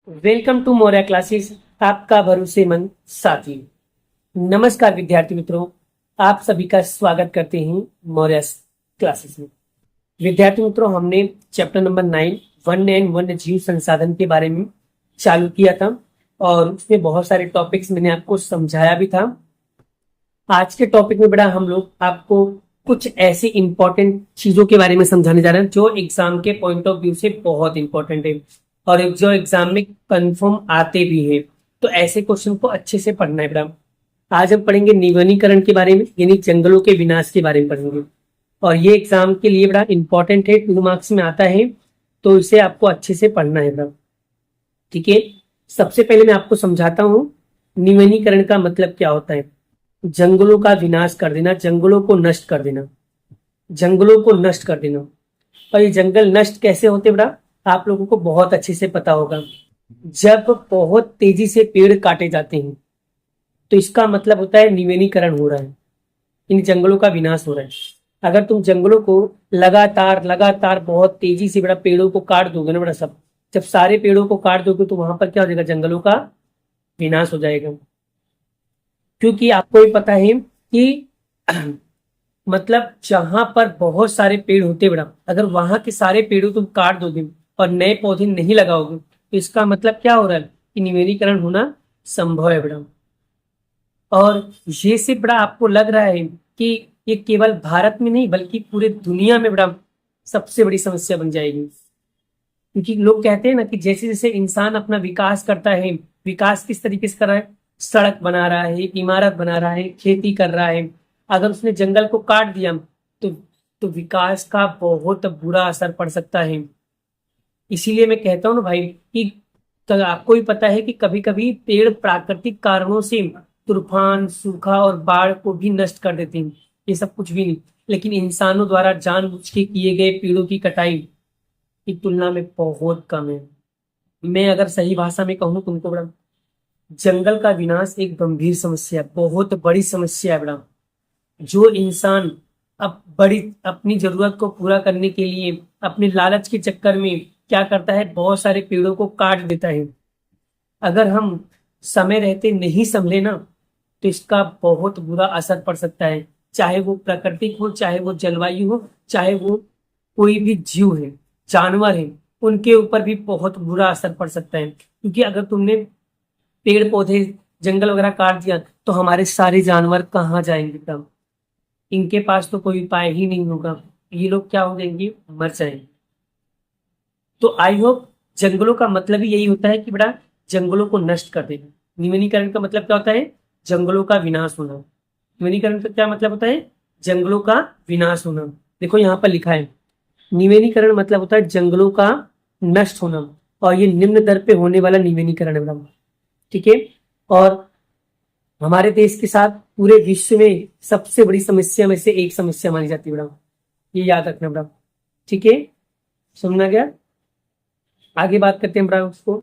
Welcome to Maurya classes, आपका भरोसेमंद साथी। नमस्कार विद्यार्थी मित्रों, आप सभी का स्वागत करते हैं मौर्य क्लासेस में। विद्यार्थी मित्रों, हमने चैप्टर नंबर 9 वन्य एवं वन्य जीव संसाधन के बारे में चालू किया था और उसमें बहुत सारे टॉपिक्स मैंने आपको समझाया भी था। आज के टॉपिक में बड़ा हम लोग आपको कुछ ऐसी इंपॉर्टेंट चीजों के बारे में समझाने जा रहे हैं जो एग्जाम के पॉइंट ऑफ व्यू से बहुत इंपॉर्टेंट है और जो एग्जाम में कंफर्म आते भी हैं। तो ऐसे क्वेश्चन को अच्छे से पढ़ना है बेटा। आज हम पढ़ेंगे निवनीकरण के बारे में, यानी जंगलों के विनाश के बारे में पढ़ेंगे और ये एग्जाम के लिए बड़ा इंपॉर्टेंट है, 2 मार्क्स में आता है, तो इसे आपको अच्छे से पढ़ना है बेटा। ठीक है, सबसे पहले मैं आपको समझाता हूँ निवनीकरण का मतलब क्या होता है। जंगलों का विनाश कर देना, जंगलों को नष्ट कर देना, जंगलों को नष्ट कर देना। और ये जंगल नष्ट कैसे होते बेटा, आप लोगों को बहुत अच्छे से पता होगा। जब बहुत तेजी से पेड़ काटे जाते हैं तो इसका मतलब होता है निवनीकरण हो रहा है, इन जंगलों का विनाश हो रहा है। अगर तुम जंगलों को लगातार लगातार बहुत तेजी से बड़ा पेड़ों को काट दोगे ना बड़ा, सब जब सारे पेड़ों को काट दोगे तो वहां पर क्या हो जाएगा, जंगलों का विनाश हो जाएगा। क्योंकि आपको भी पता है कि मतलब जहां पर बहुत सारे पेड़ होते बड़ा, अगर वहां के सारे पेड़ों तुम काट दोगे और नए पौधे नहीं लगाओगे तो इसका मतलब क्या हो रहा है कि निवनीकरण होना संभव है बड़ा। और ये से बड़ा आपको लग रहा है कि ये केवल भारत में नहीं बल्कि पूरे दुनिया में बड़ा सबसे बड़ी समस्या बन जाएगी। क्योंकि लोग कहते हैं ना कि जैसे जैसे इंसान अपना विकास करता है, विकास किस तरीके से कर रहा है, सड़क बना रहा है, इमारत बना रहा है, खेती कर रहा है, अगर उसने जंगल को काट दिया तो विकास का बहुत बुरा असर पड़ सकता है। इसीलिए मैं कहता हूँ ना भाई कि आपको भी पता है कि कभी कभी पेड़ प्राकृतिक कारणों से तूफान, सूखा और बाढ़ को भी नष्ट कर देते हैं, ये सब कुछ भी नहीं, लेकिन इंसानों द्वारा जानबूझ के किए गए पेड़ों की कटाई की तुलना में बहुत कम है। मैं अगर सही भाषा में कहूँ तुमको बड़ा, जंगल का विनाश एक गंभीर समस्या, बहुत बड़ी समस्या है बड़ा। जो इंसान अब बड़ी अपनी जरूरत को पूरा करने के लिए अपने लालच के चक्कर में क्या करता है, बहुत सारे पेड़ों को काट देता है। अगर हम समय रहते नहीं संभले ना तो इसका बहुत बुरा असर पड़ सकता है, चाहे वो प्राकृतिक हो, चाहे वो जलवायु हो, चाहे वो कोई भी जीव है, जानवर है, उनके ऊपर भी बहुत बुरा असर पड़ सकता है। क्योंकि अगर तुमने पेड़ पौधे जंगल वगैरह काट दिया तो हमारे सारे जानवर कहाँ जाएंगे तब, इनके पास तो कोई उपाय ही नहीं होगा, ये लोग क्या हो जाएंगे, मर जाएंगे। तो आई होप जंगलों का मतलब ही यही होता है कि बड़ा जंगलों को नष्ट कर देना। निवनीकरण का मतलब क्या होता है, जंगलों का विनाश होना। निवनीकरण का क्या मतलब होता है, जंगलों का विनाश होना। देखो यहाँ पर लिखा है निवनीकरण मतलब होता है जंगलों का नष्ट होना, और ये निम्न दर पे होने वाला निवनीकरण है बड़ा। ठीक है, और हमारे देश के साथ पूरे विश्व में सबसे बड़ी समस्या में से एक समस्या मानी जाती है बड़ा, ये याद रखना बड़ा। ठीक है, समझना गया। आगे बात करते हैं बड़ा, उसको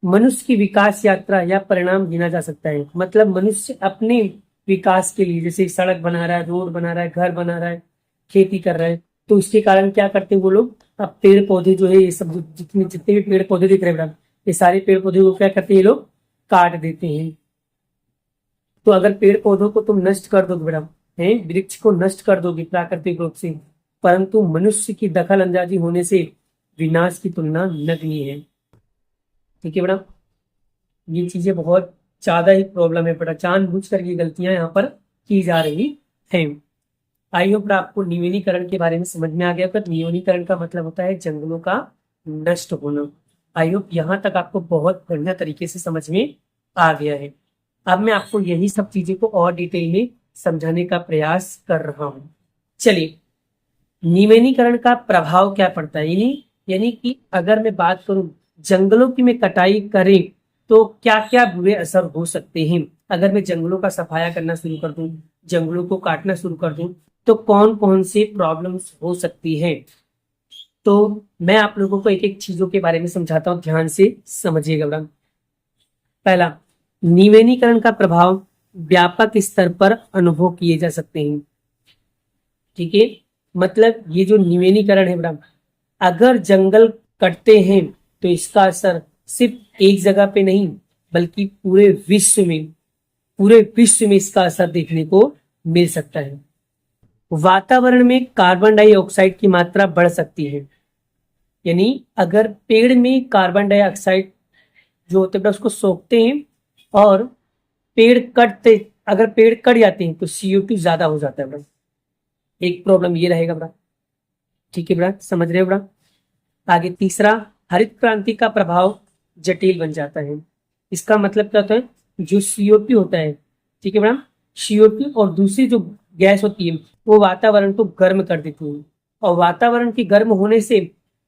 मनुष्य की विकास यात्रा या परिणाम गिना जा सकता है। मतलब मनुष्य अपने विकास के लिए, जैसे सड़क बना रहा है, रोड बना रहा है, घर बना रहा है, खेती कर रहा है, तो उसके कारण क्या करते हैं वो लोग, अब पेड़ पौधे जो है ये सब जितने भी पेड़ पौधे दिख रहे हैं बड़ा, ये सारे पेड़ पौधे को क्या करते हैं ये लोग, काट देते हैं। तो अगर पेड़ पौधों को तुम नष्ट कर दोगे बेटा, है वृक्ष को नष्ट कर दोगे प्राकृतिक रूप से, परंतु मनुष्य की दखल अंदाजी होने से विनाश की तुलना नगण्य है। ठीक है बेटा, ये चीजें बहुत ज्यादा ही प्रॉब्लम है बेटा, जानबूझ कर ये गलतियां यहाँ पर की जा रही हैं। आई होप आपको निवनीकरण के बारे में समझ में आ गया। पर निवनीकरण का मतलब होता है जंगलों का नष्ट होना। आई होप यहाँ तक आपको बहुत बढ़िया तरीके से समझ में आ गया है। अब मैं आपको यही सब चीजें को और डिटेल में समझाने का प्रयास कर रहा हूं। चलिए, निवनीकरण का प्रभाव क्या पड़ता है, यानी कि अगर मैं बात करूं जंगलों की मैं कटाई करें तो क्या क्या बुरे असर हो सकते हैं। अगर मैं जंगलों का सफाया करना शुरू कर दूं, जंगलों को काटना शुरू कर दूं, तो कौन कौन से प्रॉब्लम्स हो सकती हैं। तो मैं आप लोगों को एक एक चीजों के बारे में समझाता हूं, ध्यान से समझिएगा बेटा। पहला, निवनीकरण का प्रभाव व्यापक स्तर पर अनुभव किए जा सकते हैं। ठीक है, मतलब ये जो निवनीकरण है बेटा, अगर जंगल कटते हैं तो इसका असर सिर्फ एक जगह पे नहीं बल्कि पूरे विश्व में इसका असर देखने को मिल सकता है। वातावरण में कार्बन डाइऑक्साइड की मात्रा बढ़ सकती है, यानी अगर पेड़ में कार्बन डाइऑक्साइड जो होते हैं उसको सोखते हैं और अगर पेड़ कट जाते हैं तो CO2 ज्यादा हो जाता है बड़ा। एक प्रॉब्लम ये रहेगा बड़ा, ठीक है बड़ा, समझ रहे हो बड़ा। आगे तीसरा, हरित क्रांति का प्रभाव जटिल बन जाता है। इसका मतलब क्या होता है, जो CO2 होता है, ठीक है बड़ा, CO2 और दूसरी जो गैस होती है वो वातावरण को गर्म कर देती है, और वातावरण के गर्म होने से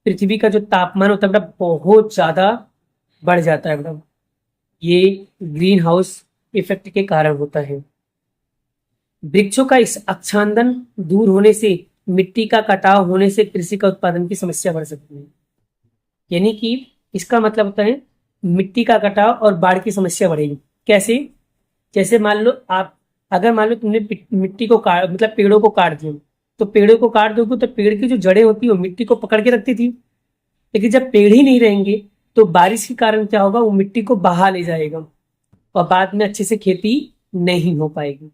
पृथ्वी का जो तापमान होता है बड़ा बहुत ज्यादा बढ़ जाता है बड़ा। ये ग्रीन हाउस इफेक्ट के कारण होता है। वृक्षों का इस आच्छादन दूर होने से, मिट्टी का कटाव होने से कृषि का उत्पादन की समस्या बढ़ सकती है। यानी कि इसका मतलब होता है मिट्टी का कटाव और बाढ़ की समस्या बढ़ेगी। कैसे? जैसे मान लो तुमने मिट्टी को मतलब पेड़ों को काट दिया, तो पेड़ों को काट दोगे तो पेड़ की जो जड़ें होती है वो मिट्टी को पकड़ के रखती थी, लेकिन जब पेड़ ही नहीं रहेंगे तो बारिश के कारण क्या होगा, वो मिट्टी को बहा ले जाएगा और बाद में अच्छे से खेती नहीं हो पाएगी,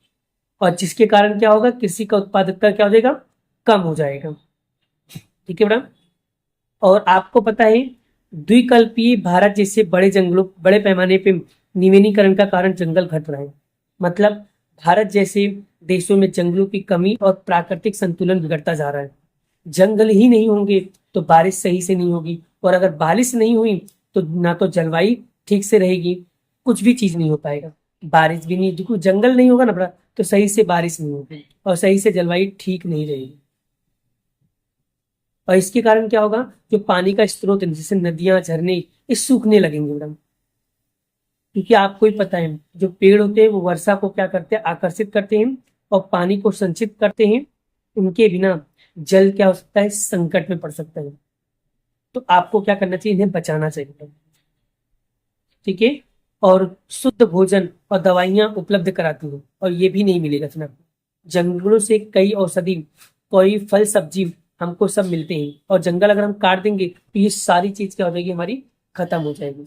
और जिसके कारण क्या होगा, कृषि का उत्पादकता क्या हो जाएगा, कम हो जाएगा। ठीक है मैडम। और आपको पता है द्विकल्पीय भारत जैसे बड़े पैमाने पे निवेनीकरण का कारण जंगल घट रहा है। मतलब भारत जैसे देशों में जंगलों की कमी और प्राकृतिक संतुलन बिगड़ता जा रहा है। जंगल ही नहीं होंगे तो बारिश सही से नहीं होगी, और अगर बारिश नहीं हुई तो ना तो जलवायु ठीक से रहेगी, कुछ भी चीज नहीं हो पाएगा। बारिश भी नहीं, देखो जंगल नहीं होगा ना बड़ा, तो सही से बारिश नहीं होगी और सही से जलवायु ठीक नहीं रहेगी। और इसके कारण क्या होगा, जो पानी का स्रोत है जैसे नदियां, झरने, ये सूखने लगेंगे मैडम। क्योंकि आपको ही पता है जो पेड़ होते हैं वो वर्षा को क्या करते हैं, आकर्षित करते हैं और पानी को संचित करते हैं। उनके बिना जल क्या हो सकता है, संकट में पड़ सकता है। तो आपको क्या करना चाहिए, इन्हें बचाना चाहिए। ठीक है। और शुद्ध भोजन और दवाइयां उपलब्ध कराती हैं, और ये भी नहीं मिलेगा फिर आपको। जंगलों से कई औषधि, कोई फल सब्जी हमको सब मिलते हैं, और जंगल अगर हम काट देंगे तो ये सारी चीज क्या हो जाएगी, हमारी खत्म हो जाएगी,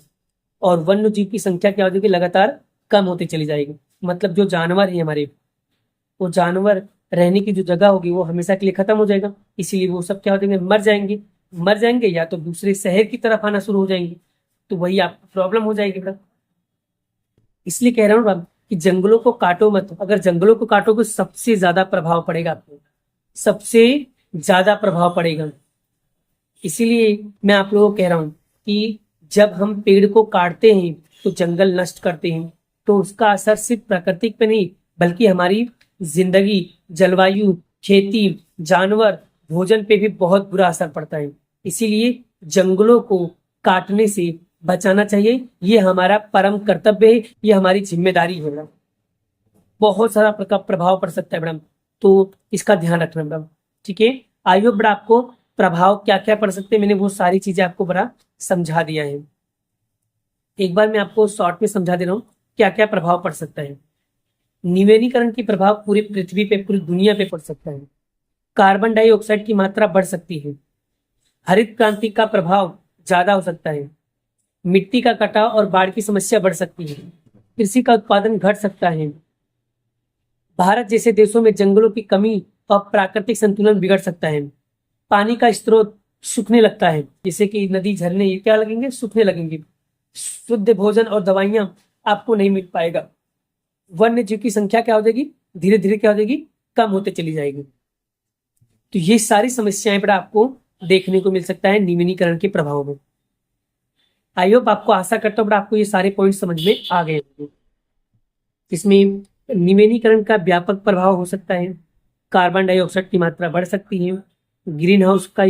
और वन्य जीव की संख्या क्या हो जाएगी, लगातार कम होती चली जाएगी। मतलब जो जानवर है हमारे, वो जानवर रहने की जो जगह होगी वो हमेशा के लिए खत्म हो जाएगा। इसीलिए वो सब क्या हो जाएंगे, मर जाएंगे या तो दूसरे शहर की तरफ आना शुरू हो जाएंगे, तो वही आपको प्रॉब्लम हो जाएगी बेटा। इसलिए कह रहा हूँ कि जंगलों को काटो मत। अगर जंगलों को काटोगे सबसे ज्यादा प्रभाव पड़ेगा आपको, सबसे ज्यादा प्रभाव पड़ेगा। इसीलिए मैं आप लोगों को कह रहा हूं कि जब हम पेड़ को काटते हैं तो जंगल नष्ट करते हैं, तो उसका असर सिर्फ प्राकृतिक पे नहीं बल्कि हमारी जिंदगी, जलवायु, खेती, जानवर, भोजन पे भी बहुत बुरा असर पड़ता है। इसीलिए जंगलों को काटने से बचाना चाहिए। ये हमारा परम कर्तव्य है, ये हमारी जिम्मेदारी है मैडम। बहुत सारा प्रभाव पड़ सकता है मैडम, तो इसका ध्यान रखना मैडम। ठीक है। आई होप बड़ा आपको प्रभाव क्या क्या पड़ सकते हैं, मैंने वो सारी चीजें आपको बड़ा समझा दिया है। एक बार मैं आपको शॉर्ट में समझा दे रहा हूँ क्या क्या प्रभाव पड़ सकता है। निवेनीकरण की प्रभाव पूरी पृथ्वी पे, पूरी दुनिया पे पड़ सकता है। कार्बन डाइऑक्साइड की मात्रा बढ़ सकती है। हरित क्रांति का प्रभाव ज्यादा हो सकता है। मिट्टी का कटाव और बाढ़ की समस्या बढ़ सकती है। कृषि का उत्पादन घट सकता है। भारत जैसे देशों में जंगलों की कमी और प्राकृतिक संतुलन बिगड़ सकता है। पानी का स्रोत सूखने लगता है, जैसे कि नदी, झरने, ये क्या लगेंगे, सूखने लगेंगे। शुद्ध भोजन और दवाइयां आपको नहीं मिल पाएगा। वन्य जीव की संख्या क्या हो जाएगी, धीरे धीरे क्या हो जाएगी, कम होते चली जाएगी। तो ये सारी समस्याएं बड़ा आपको देखने को मिल सकता है निवेनीकरण के प्रभाव में। आई होप आपको, आशा करता हूँ बड़ा आपको ये सारे पॉइंट समझ में आ गए होंगे। इसमें निवेनीकरण का व्यापक प्रभाव हो सकता है। कार्बन डाइऑक्साइड की मात्रा बढ़ सकती है। ग्रीन हाउस का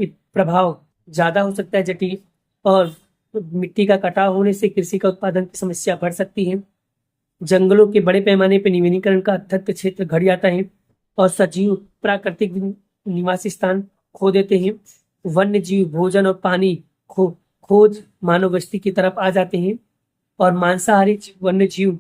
प्रभाव ज्यादा हो सकता है, जटिल, और मिट्टी का कटाव होने से कृषि का उत्पादन की समस्या बढ़ सकती है। जंगलों के बड़े पैमाने पर निवेनीकरण का अत्यंत क्षेत्र घट जाता है और सजीव प्राकृतिक निवासी स्थान खो देते हैं। वन्य जीव, भोजन और पानी खोज मानव बस्ती की तरफ आ जाते हैं, और मांसाहारी वन्य जीव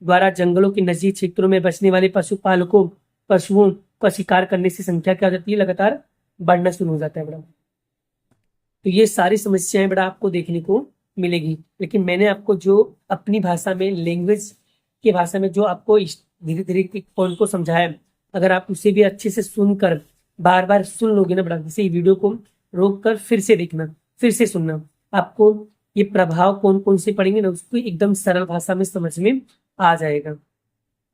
द्वारा जंगलों के नजदीक क्षेत्रों में बसने वाले पशुपालकों, पशुओं का शिकार करने से संख्या क्या हो जाती है, लगातार बढ़ना शुरू हो जाता है बड़ा। तो ये सारी समस्याएं बड़ा आपको देखने को मिलेगी, लेकिन मैंने आपको जो अपनी भाषा में, लैंग्वेज की भाषा में जो आपको धीरे धीरे पॉइंट को समझाया है, अगर आप उसे भी अच्छे से सुनकर बार बार सुन लोगे ना बेटा, जैसे वीडियो को रोक कर फिर से देखना, फिर से सुनना, आपको ये प्रभाव कौन कौन से पड़ेंगे ना उसको एकदम सरल भाषा में समझ में आ जाएगा।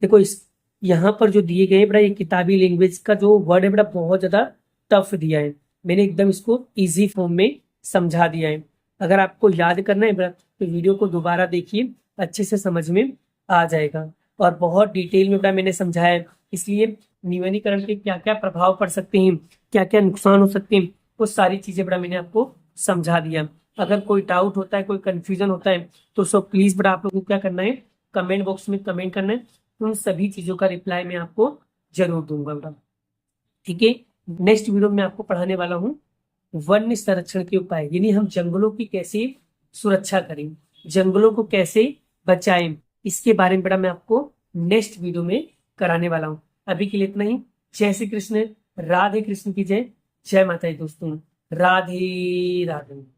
देखो इस यहाँ पर जो दिए गए बेटा, ये किताबी लैंग्वेज का जो वर्ड है बेटा बहुत ज्यादा टफ दिया है, मैंने एकदम इसको इजी फॉर्म में समझा दिया है। अगर आपको याद करना है बेटा तो वीडियो को दोबारा देखिए, अच्छे से समझ में आ जाएगा। और बहुत डिटेल में बेटा मैंने समझाया है, इसलिए नियमितीकरण के क्या क्या प्रभाव पड़ सकते हैं, क्या क्या नुकसान हो सकते हैं, वो सारी चीजें बेटा मैंने आपको समझा दिया। अगर कोई डाउट होता है, कोई कंफ्यूजन होता है तो सब प्लीज बेटा आप लोगों को क्या करना है, कमेंट बॉक्स में कमेंट करना है, उन सभी चीजों का रिप्लाई मैं आपको जरूर दूंगा बेटा। ठीक है, नेक्स्ट वीडियो में आपको पढ़ाने वाला हूँ वन्य संरक्षण के उपाय, यानी हम जंगलों की कैसे सुरक्षा करें, जंगलों को कैसे बचाएं, इसके बारे में बेटा मैं आपको नेक्स्ट वीडियो में कराने वाला हूँ। अभी के लिए इतना ही। जय श्री कृष्ण, राधे कृष्ण की जय, जय माता दी दोस्तों, राधे राधे।